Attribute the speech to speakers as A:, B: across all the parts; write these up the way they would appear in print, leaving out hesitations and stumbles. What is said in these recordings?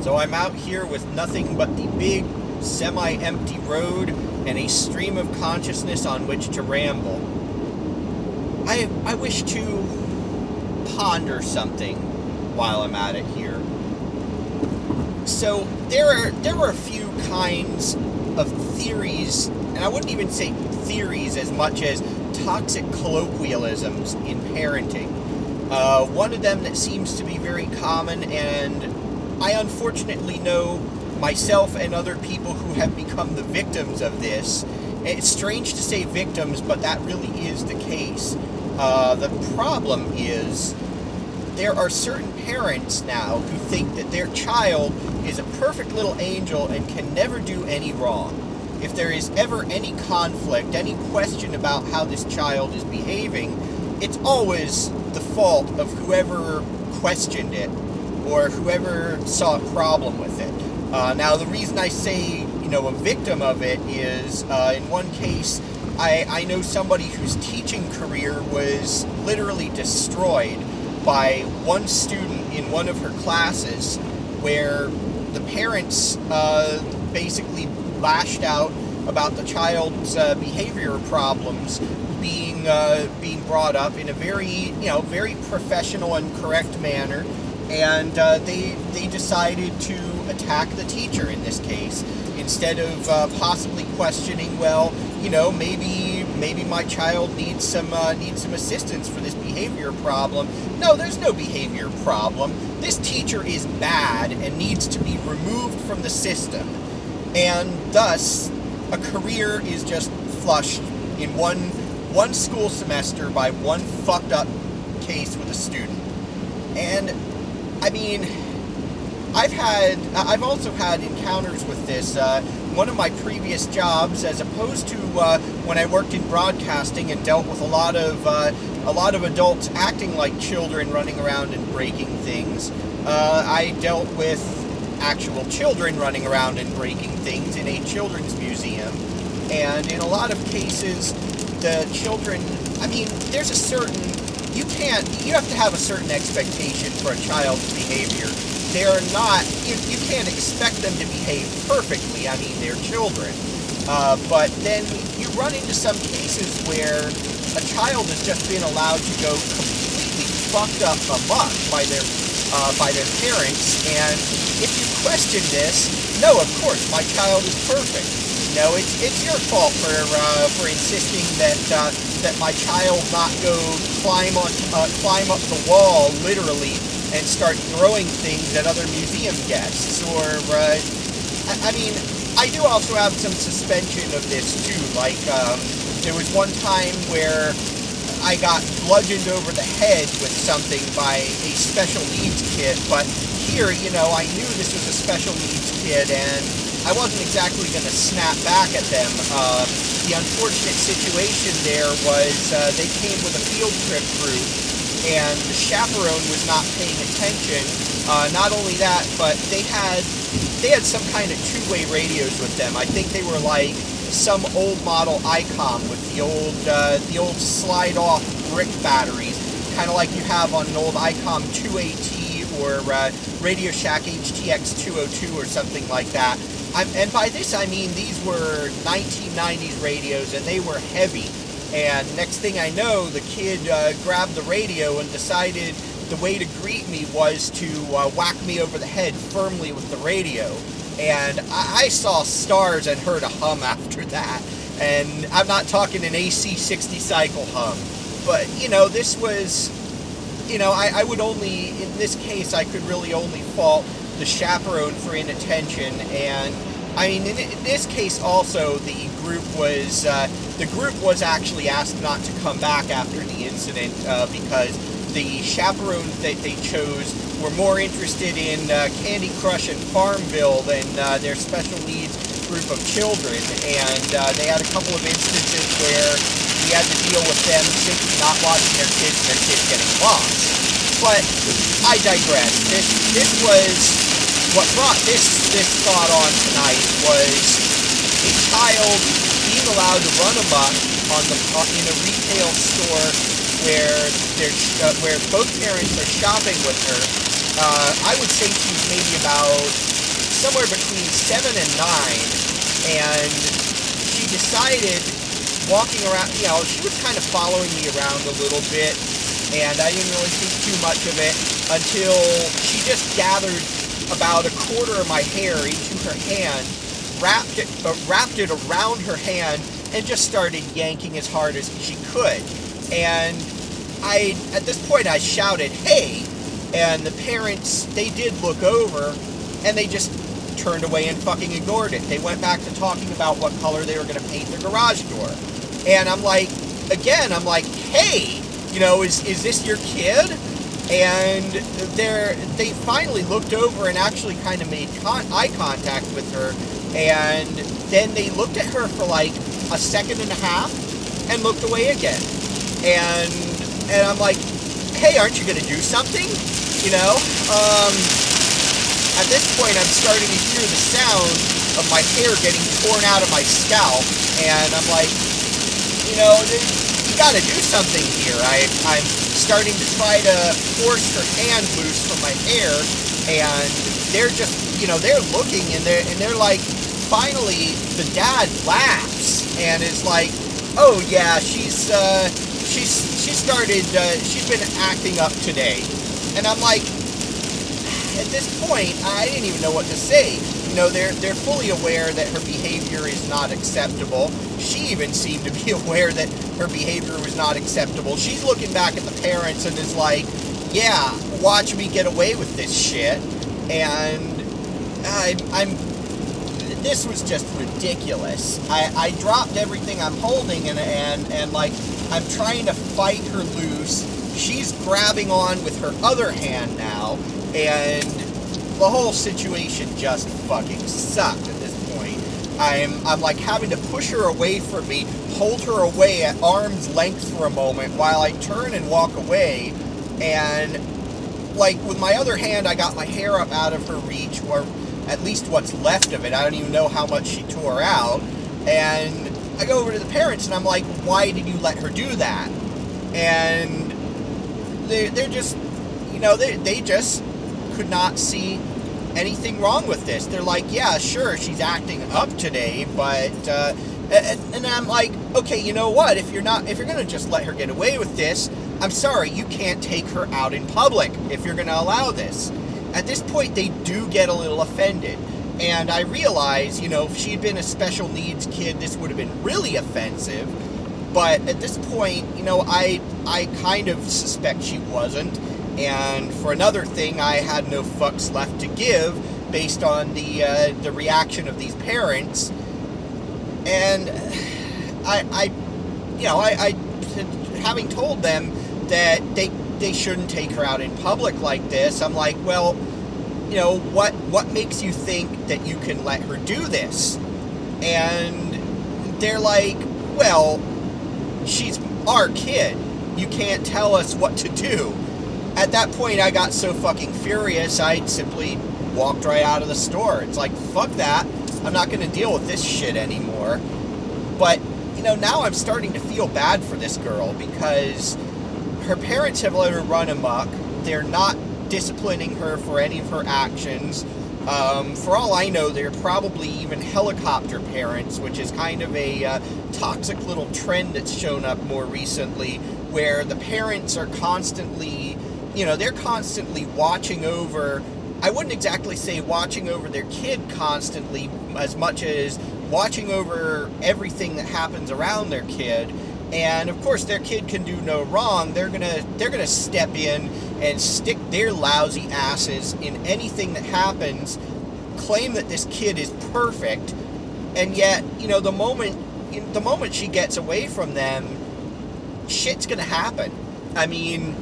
A: So I'm out here with nothing but the big, semi-empty road and a stream of consciousness on which to ramble. I wish to ponder something while I'm at it here. So there are a few kinds of theories, and I wouldn't even say theories as much as toxic colloquialisms in parenting. One of them that seems to be very common, and I unfortunately know myself and other people who have become the victims of this. It's strange to say victims, but that really is the case. The problem is there are certain parents now who think that their child is a perfect little angel and can never do any wrong. If there is ever any conflict, any question about how this child is behaving, it's always the fault of whoever questioned it or whoever saw a problem with it. Now, the reason I say, a victim of it is, in one case, I know somebody whose teaching career was literally destroyed by one student in one of her classes, where the parents basically lashed out about the child's behavior problems being brought up in a very professional and correct manner, and they decided to attack the teacher in this case instead of possibly questioning, maybe my child needs some assistance for this behavior problem. No, there's no behavior problem. This teacher is bad and needs to be removed from the system, and thus a career is just flushed in one school semester by one fucked up case with a student. And I mean, I've also had encounters with this. One of my previous jobs, as opposed to when I worked in broadcasting and dealt with a lot of adults acting like children, running around and breaking things, I dealt with actual children running around and breaking things in a children's museum. And in a lot of cases, the children, there's you have to have a certain expectation for a child's behavior. They're not, you can't expect them to behave perfectly. They're children. But then you run into some cases where a child has just been allowed to go completely fucked up amok by their parents, and if you question this, no, of course, my child is perfect. No, it's your fault for insisting that my child not go climb up the wall, literally, and start throwing things at other museum guests. Or, I do also have some suspension of this too. Like, there was one time where I got bludgeoned over the head with something by a special needs kid, but here, I knew this was a special needs kid, and I wasn't exactly going to snap back at them. The unfortunate situation there was they came with a field trip group, and the chaperone was not paying attention. Not only that, but they had some kind of two-way radios with them. I think they were like some old model ICOM with the old slide-off brick batteries, kind of like you have on an old ICOM 2AT or Radio Shack HTX 202 or something like that. And by this I mean these were 1990s radios, and they were heavy. And next thing I know, the kid grabbed the radio and decided the way to greet me was to whack me over the head firmly with the radio. And I saw stars and heard a hum after that. And I'm not talking an AC 60 cycle hum. But, this was, I would only, in this case, I could really only fault the chaperone for inattention. And, in this case also, the group was actually asked not to come back after the incident because the chaperones that they chose were more interested in Candy Crush and Farmville than their special needs group of children, and they had a couple of instances where we had to deal with them simply not watching their kids and their kids getting lost. But I digress. This was what brought this thought on tonight was a child being allowed to run amok in a retail store where both parents are shopping with her. I would say she's maybe about somewhere between 7 and 9, and she decided, walking around, she was kind of following me around a little bit, and I didn't really think too much of it until she just gathered about a quarter of my hair into her hand, wrapped it around her hand, and just started yanking as hard as she could. And at this point, I shouted, "Hey!" And the parents, they did look over, and they just turned away and fucking ignored it. They went back to talking about what color they were going to paint the garage door. And I'm like, "Hey, is this your kid?" And they finally looked over and actually kind of made eye contact with her. And then they looked at her for like a second and a half and looked away again. And I'm like, "Hey, aren't you going to do something?" At this point, I'm starting to hear the sound of my hair getting torn out of my scalp. And I'm like, you got to do something here. I'm starting to try to force her hand loose from my hair. And they're just, they're looking and they're like, finally, the dad laughs and is like, "Oh yeah, she's been acting up today." And I'm like, at this point, I didn't even know what to say. They're fully aware that her behavior is not acceptable. She even seemed to be aware that her behavior was not acceptable. She's looking back at the parents and is like, "Yeah, watch me get away with this shit." And this was just ridiculous. I dropped everything I'm holding and like, I'm trying to fight her loose. She's grabbing on with her other hand now, and the whole situation just fucking sucked at this point. I'm like having to push her away from me, hold her away at arm's length for a moment while I turn and walk away, and like with my other hand I got my hair up out of her reach, or at least what's left of it. I don't even know how much she tore out. And I go over to the parents and I'm like, "Why did you let her do that?" And they're just, they just could not see anything wrong with this. They're like, "Yeah, sure, she's acting up today, but," and I'm like, "Okay, you know what? If you're going to just let her get away with this, I'm sorry, you can't take her out in public if you're going to allow this." At this point, they do get a little offended. And I realize, if she had been a special needs kid, this would have been really offensive. But at this point, I kind of suspect she wasn't. And for another thing, I had no fucks left to give based on the reaction of these parents. And I having told them that they shouldn't take her out in public like this, I'm like, well, what makes you think that you can let her do this? And they're like, "Well, she's our kid. You can't tell us what to do." At that point, I got so fucking furious, I simply walked right out of the store. It's like, fuck that. I'm not going to deal with this shit anymore. But, now I'm starting to feel bad for this girl because her parents have let her run amok. They're not disciplining her for any of her actions. For all I know, they're probably even helicopter parents, which is kind of a toxic little trend that's shown up more recently, where the parents are constantly, they're constantly watching over, I wouldn't exactly say watching over their kid constantly, as much as watching over everything that happens around their kid. And of course, their kid can do no wrong. They're gonna step in and stick their lousy asses in anything that happens, claim that this kid is perfect, and yet, the moment she gets away from them, shit's gonna happen. I mean,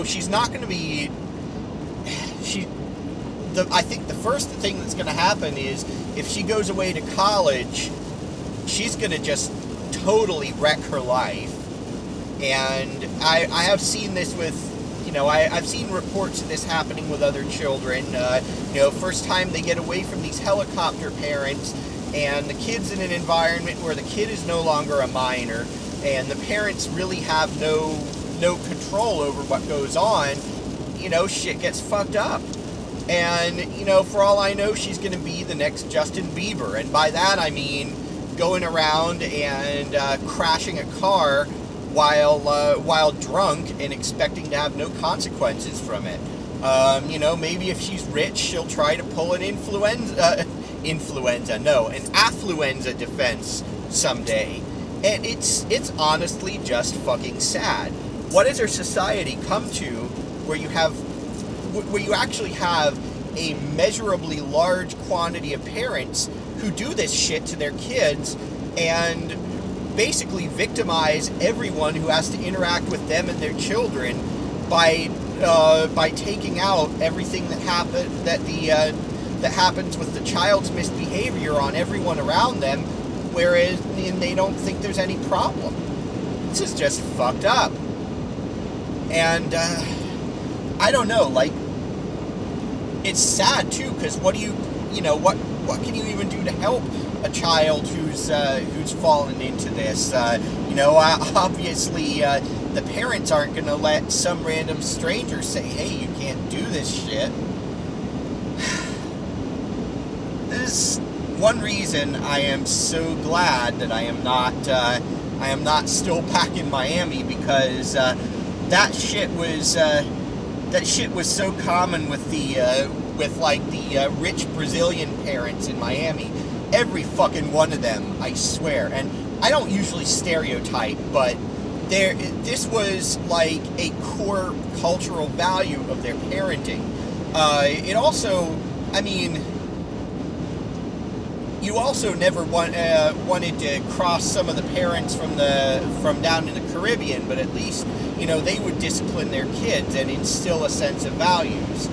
A: she's not gonna be. I think the first thing that's gonna happen is if she goes away to college, she's gonna just totally wreck her life. And I have seen this with, I've seen reports of this happening with other children. First time they get away from these helicopter parents, and the kid's in an environment where the kid is no longer a minor, and the parents really have no control over what goes on, shit gets fucked up. And, you know, for all I know, she's going to be the next Justin Bieber. And by that, I mean going around and crashing a car while drunk and expecting to have no consequences from it. You know, maybe if she's rich, she'll try to pull an affluenza defense someday. And it's honestly just fucking sad. What has our society come to where you actually have a measurably large quantity of parents who do this shit to their kids and basically victimize everyone who has to interact with them and their children by taking out everything that happens with the child's misbehavior on everyone around them, whereas they don't think there's any problem. This is just fucked up. And I don't know, like, it's sad too, because what can you even do to help a child who's fallen into this? Obviously, the parents aren't going to let some random stranger say, hey, you can't do this shit. This is one reason I am so glad that I am not still back in Miami, because that shit was so common with the rich Brazilian parents in Miami. Every fucking one of them, I swear. And I don't usually stereotype, but this was like a core cultural value of their parenting. It also, I mean, you also never wanted to cross some of the parents from down in the Caribbean, but at least, you know, they would discipline their kids and instill a sense of values.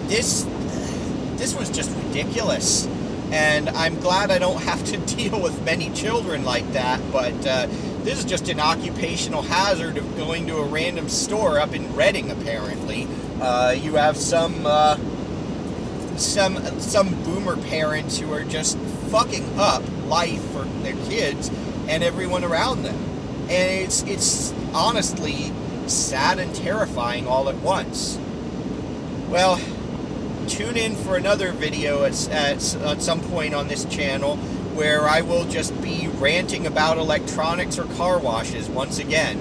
A: This was just ridiculous, and I'm glad I don't have to deal with many children like that, but this is just an occupational hazard of going to a random store up in Redding, apparently. You have some boomer parents who are just fucking up life for their kids and everyone around them. And it's honestly sad and terrifying all at once. Well, tune in for another video at some point on this channel where I will just be ranting about electronics or car washes once again.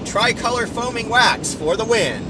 A: Tricolor foaming wax for the win!